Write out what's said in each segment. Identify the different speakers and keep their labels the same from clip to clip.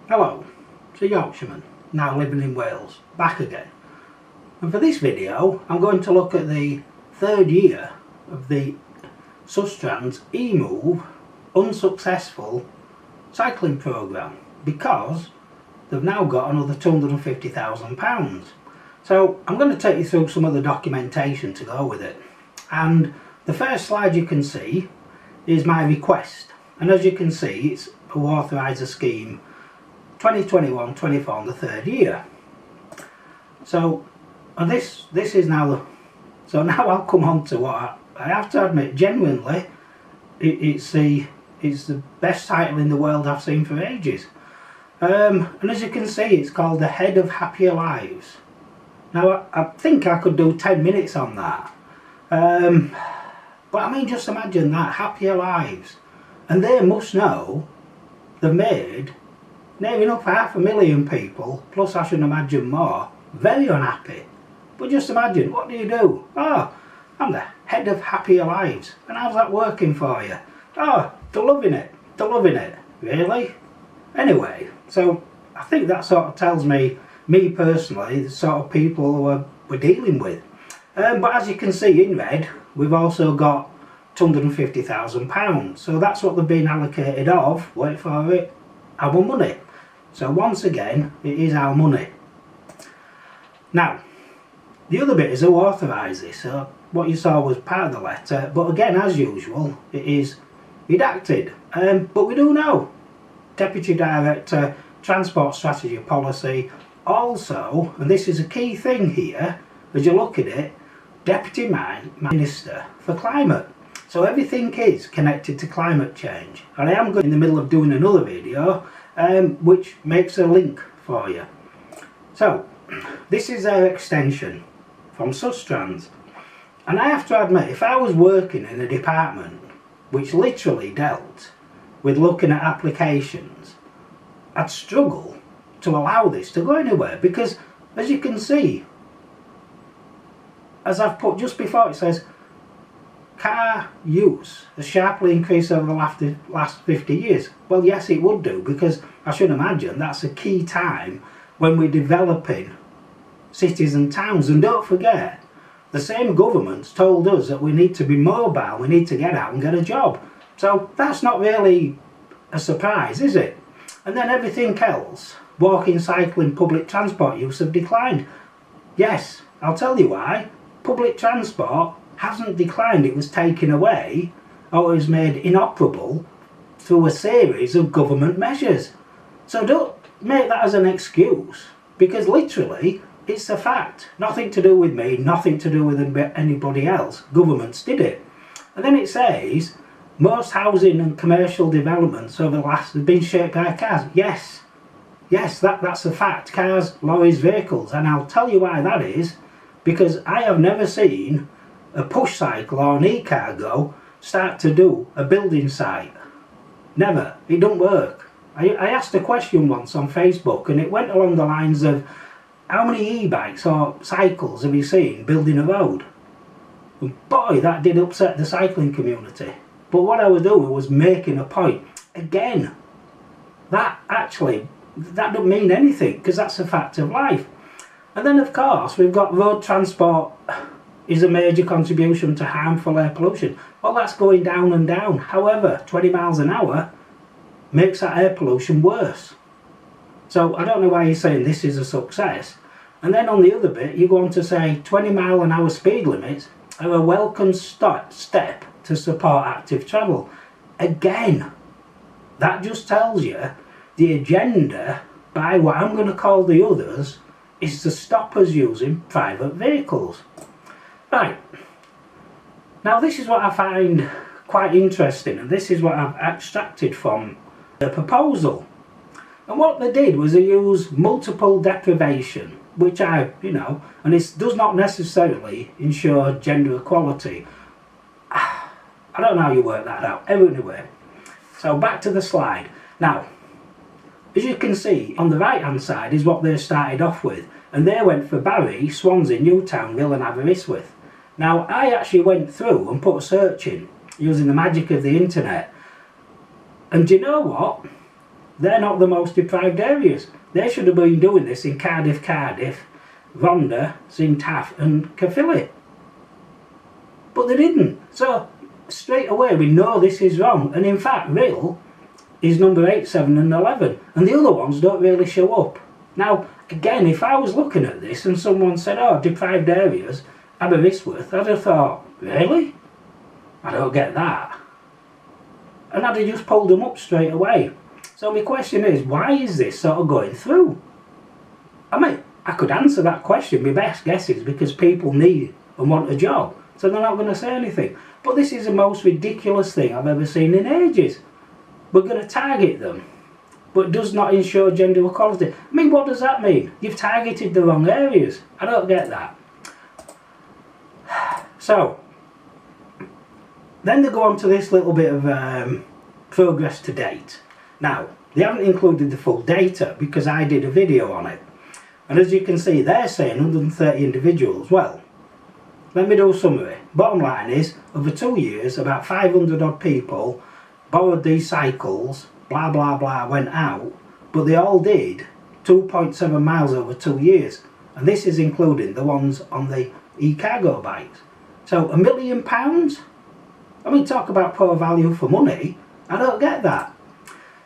Speaker 1: Hello, it's a Yorkshireman, now living in Wales, back again. And for this video, I'm going to look at the third year of the Sustrans e-move unsuccessful cycling programme, because they've now got another £250,000. So I'm going to take you through some of the documentation to go with it. And the first slide you can see is my request. And as you can see, it's to authorise a scheme 2021-24 the third year. So and this is now so now I'll come on to what I have to admit, genuinely it's the best title in the world I've seen for ages. And as you can see, it's called The Head of Happier Lives. Now I think I could do 10 minutes on that, but I mean, just imagine that, happier lives. And they must know they've made near enough 500,000 people, plus I should imagine more, very unhappy. But just imagine, what do? Oh, I'm the head of happier lives. And how's that working for you? Oh, they're loving it. Really? Anyway, so I think that sort of tells me personally, the sort of people who we're dealing with. But as you can see in red, we've also got £250,000. So that's what they've been allocated of, wait for it, our money. So once again, it is our money. Now, the other bit is who authorised this. So what you saw was part of the letter, but again, as usual, it is redacted. But we do know, Deputy Director, Transport Strategy Policy, also, and this is a key thing here, as you look at it, Deputy Minister for Climate. So everything is connected to climate change. And I am going in the middle of doing another video which makes a link for you. So this is their extension from Sustrans. And I have to admit, if I was working in a department which literally dealt with looking at applications, I'd struggle to allow this to go anywhere, because as you can see, as I've put just before, it says car use has sharply increased over the last 50 years. Well, yes, it would do, because I should imagine that's a key time when we're developing cities and towns. And don't forget, the same governments told us that we need to be mobile, we need to get out and get a job. So that's not really a surprise, is it? And then everything else, walking, cycling, public transport use have declined. Yes, I'll tell you why. Public transport hasn't declined, it was taken away, or it was made inoperable through a series of government measures. So don't make that as an excuse, because literally it's a fact. Nothing to do with me, nothing to do with anybody else. Governments did it. And then it says most housing and commercial developments over the last have been shaped by cars. Yes, that's a fact. Cars, lorries, vehicles. And I'll tell you why that is, because I have never seen a push cycle or an e-cargo start to do a building site. Never. It don't work. I asked a question once on Facebook, and it went along the lines of, how many e-bikes or cycles have you seen building a road? And boy, that did upset the cycling community. But what I was doing was making a point. Again, that doesn't mean anything, because that's a fact of life. And then of course we've got road transport is a major contribution to harmful air pollution. Well, that's going down and down. However, 20 miles an hour makes that air pollution worse. So I don't know why you're saying this is a success. And then on the other bit, you go on to say 20 mile an hour speed limits are a welcome step to support active travel. Again, that just tells you the agenda by what I'm going to call the others is to stop us using private vehicles. Right, now this is what I find quite interesting, and this is what I've extracted from the proposal. And what they did was they used multiple deprivation, which and it does not necessarily ensure gender equality. I don't know how you work that out. Anyway, so back to the slide. Now, as you can see, on the right hand side is what they started off with, and they went for Barry, Swansea, Newtown, Mill and Aberystwyth. Now, I actually went through and put a search in using the magic of the internet, and do you know what? they're not the most deprived areas. They should have been doing this in Cardiff, Rhondda, St Taff and Caerphilly. But they didn't. So straight away we know this is wrong. And in fact, Rhyl is number 8, 7 and 11. And the other ones don't really show up. Now, again, if I was looking at this and someone said, oh, deprived areas, Aberystwyth, I'd have thought, really? I don't get that. And I'd have just pulled them up straight away. So my question is, why is this sort of going through? I mean, I could answer that question. My best guess is because people need and want a job. So they're not going to say anything. But this is the most ridiculous thing I've ever seen in ages. We're going to target them, but it does not ensure gender equality. I mean, what does that mean? You've targeted the wrong areas. I don't get that. So, then they go on to this little bit of progress to date. Now, they haven't included the full data because I did a video on it. And as you can see, they're saying 130 individuals. Well, let me do a summary. Bottom line is, over 2 years, about 500 odd people borrowed these cycles, blah blah blah, went out, but they all did 2.7 miles over 2 years. And this is including the ones on the e-cargo bikes. So £1 million? I mean, talk about poor value for money. I don't get that.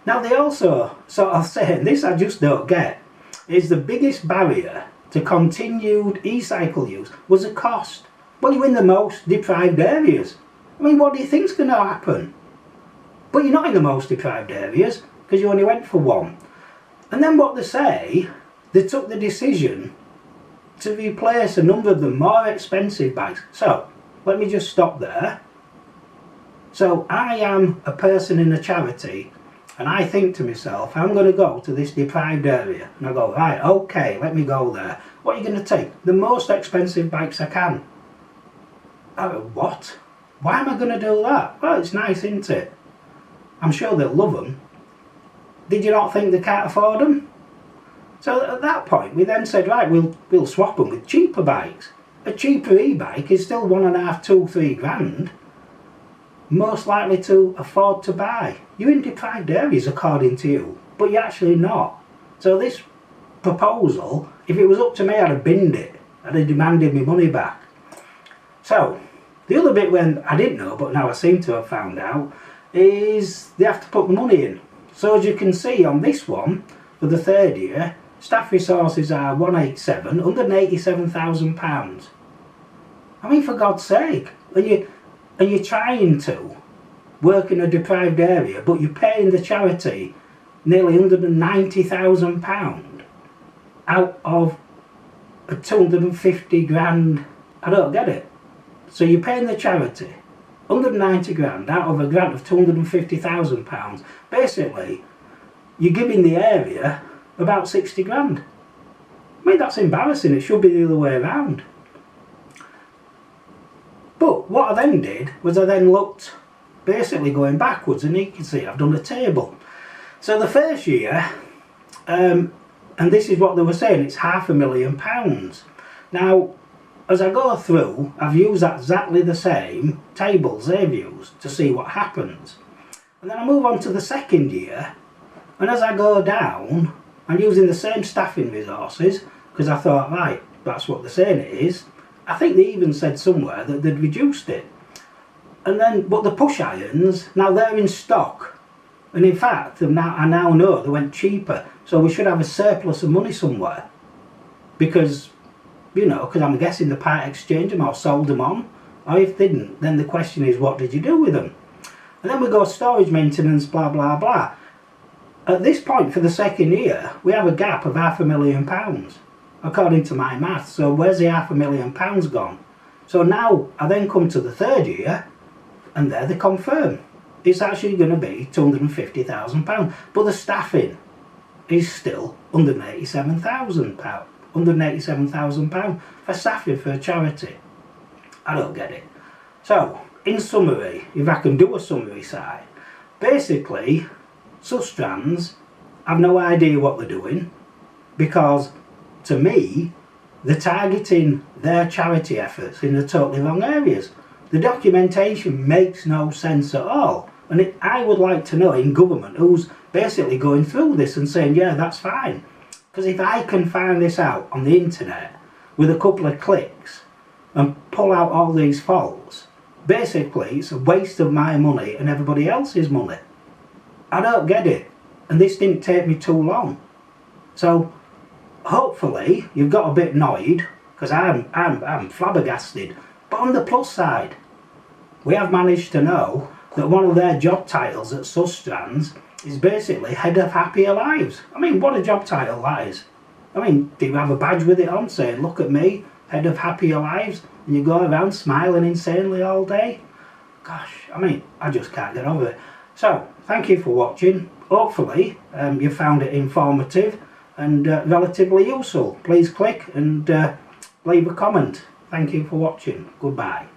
Speaker 1: Now they also sort of say, and this I just don't get, is the biggest barrier to continued e-cycle use was the cost. Well, you're in the most deprived areas. I mean, what do you think's going to happen? But you're not in the most deprived areas because you only went for one. And then what they say, they took the decision to replace a number of the more expensive bikes. So, let me just stop there. So, I am a person in a charity and I think to myself, I'm going to go to this deprived area. And I go, right, okay, let me go there. What are you going to take? The most expensive bikes I can. What? Why am I going to do that? Well, it's nice, isn't it? I'm sure they'll love them. Did you not think they can't afford them? So at that point, we then said, right, we'll swap them with cheaper bikes. A cheaper e-bike is still 1.5, 2, 3 grand. Most likely to afford to buy. You're in deprived areas according to you, but you're actually not. So this proposal, if it was up to me, I'd have binned it. I'd have demanded my money back. So, the other bit when I didn't know, but now I seem to have found out, is they have to put the money in. So as you can see on this one, for the 3rd year, staff resources are 187, £187,000. I mean, for God's sake, and you're trying to work in a deprived area, but you're paying the charity nearly £190,000 out of a 250 grand. I don't get it. So you're paying the charity 190 grand out of a grant of £250,000. Basically, you're giving the area about 60 grand. I mean, that's embarrassing. It should be the other way around. But what I then did was I then looked, basically going backwards, and you can see I've done a table. So the first year, and this is what they were saying, it's £500,000. Now, as I go through, I've used exactly the same tables they've used to see what happens. And then I move on to the 2nd year, and as I go down, I'm using the same staffing resources, because I thought, right, that's what they're saying it is. I think they even said somewhere that they'd reduced it. And then, but the push irons, now they're in stock. And in fact, I now know they went cheaper. So we should have a surplus of money somewhere. Because, you know, because I'm guessing the part exchanged them or sold them on. Or if they didn't, then the question is, what did you do with them? And then we go storage maintenance, blah, blah, blah. At this point for the 2nd year, we have a gap of £500,000. According to my maths. So where's the £500,000 gone? So now I then come to the 3rd year, and there they confirm it's actually going to be £250,000. But the staffing is still £187,000. £187,000 for staffing for a charity. I don't get it. So, in summary, if I can do a summary side, basically, Sustrans have no idea what they're doing, because to me, they're targeting their charity efforts in the totally wrong areas. The documentation makes no sense at all. And I would like to know in government who's basically going through this and saying, yeah, that's fine. Because if I can find this out on the internet with a couple of clicks and pull out all these faults, basically it's a waste of my money and everybody else's money. I don't get it. And this didn't take me too long. So hopefully you've got a bit annoyed, because I'm flabbergasted. But on the plus side, we have managed to know that one of their job titles at Sustrans is basically Head of Happier Lives. I mean, what a job title that is. I mean, do you have a badge with it on saying, look at me, Head of Happier Lives, and you go around smiling insanely all day? Gosh, I mean, I just can't get over it. So, thank you for watching. Hopefully, you found it informative and relatively useful. Please click and leave a comment. Thank you for watching. Goodbye.